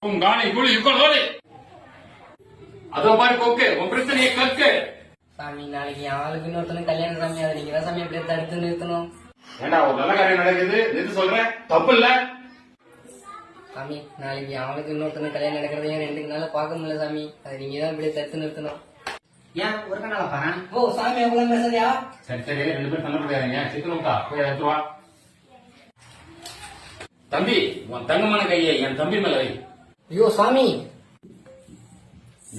गाने गुली युगल होले அதோ பாரு கொக்கு உன் பிரச்சனையை கக்கு. சாமி நாளைக்கு ஆளுக்கு இன்னொருத்தனும் கல்யாணம் சாமி, அதை நீங்க தான் சாமி எப்படியே தடுத்து நிறுத்தணும். ஏண்டா ஒரு நல்ல காரியம் நடக்குது நிறுத்து சொல்றேன், தப்பு இல்ல சாமி நாளைக்கு அவனுக்கு இன்னொருத்தனும் கல்யாணம் நடக்கிறதையும் 2 நாள பார்க்க முடியல சாமி, அதை நீங்க தான் இப்படியே தடுத்து நிறுத்தணும். ஏன் ஒரு கண்ணால பாரு. ஓ சாமி எவ்வளவு பேசுறியா? சரி சரி 2 பேரும் சண்டை போடாதீங்க, சிக்கலுக்கா போய் எடுத்து வா. தம்பி உன் தங்கமான கையை என் தம்பி மேல வை. ஐயோ சாமி.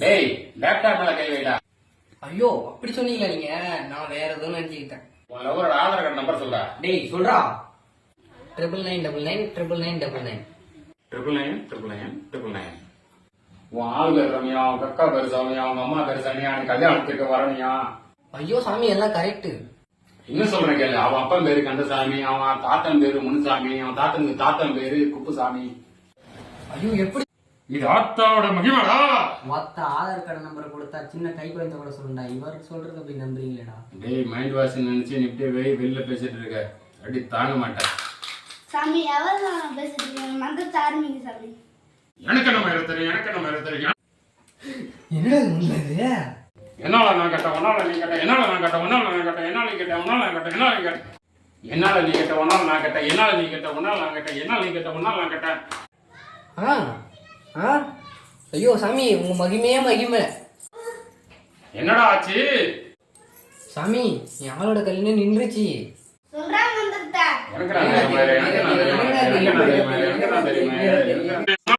டேய் லேப்டாப் மேல கை வைடா. ஐயோ அப்படி சொன்னீங்களா நீங்க, நான் வேற எதுவும் நினைச்சுக்கிட்டேன். உன் லவரோட ஆதார் கார்டு நம்பர் சொல்றா. டேய் சொல்றா. 99999999. 9999999. உன் ஆளு பேர் ரம்யா, உன் கக்கா பேர் சௌமியா, உங்க அம்மா பேர் சனியா, நீ கல்யாணத்துக்கு வரணியா. ஐயோ சாமி எல்லாம் கரெக்ட். இன்னும் சொல்றேன் கேளு, அவன் அப்பன் பேரு கந்தசாமி, அவன் தாத்தன் பேரு முனுசாமி, அவன் தாத்தனுக்கு தாத்தன் பேரு குப்புசாமி. ஐயோ எப்படி இது ஆத்தாவோட மகிமடா. மொத்த ஆதார் கார்டு நம்பரை கொடுத்தா சின்ன கை குழந்தை கூட சொல்லண்டா, இவர் சொல்றது போய் நம்புறீங்களேடா. டேய் மைண்ட் வாஷ் நினைச்சு நீ இப்படியே வெளில பேசிட்டு இருக்க, அப்படி தாங்க மாட்டேன். சாமி எவ்வளவு பேசிட்டு இருக்கீங்க, மந்திரத்தை ஆரம்பிங்க சாமி. எனக்கு நம்ம தெரியும், எனக்கு நம்ம தெரியும். என்னடா இது? என்னால நான் கேட்டேன், ஒன்னால நீ கேட்ட, என்னால நான் கேட்டேன், ஒன்னால நான் கேட்டேன், என்னால நீ கேட்ட, ஒன்னால நான் கேட்டேன், என்னால நீ கேட்ட, என்னால நீ கேட்ட, ஒன்னால நான் கேட்டேன், என்னால நீ கேட்ட, ஒன்னால நான் கேட்டேன், என்னால நீ கேட்ட, ஒன்னால நான் கேட்டேன். ஐயோ சாமி உங்க மகிமையே மகிமை. என்னடா ஆச்சு? சாமி என் ஆளோட கல்யாணம் நின்றுச்சு. சொல்றாங்க மந்திரத்தை. எனக்கு நான் தெரியுமா, எனக்கு நான் தெரியுமா, எனக்கு நான் தெரியுமா, எனக்கு நான் தெரியுமா.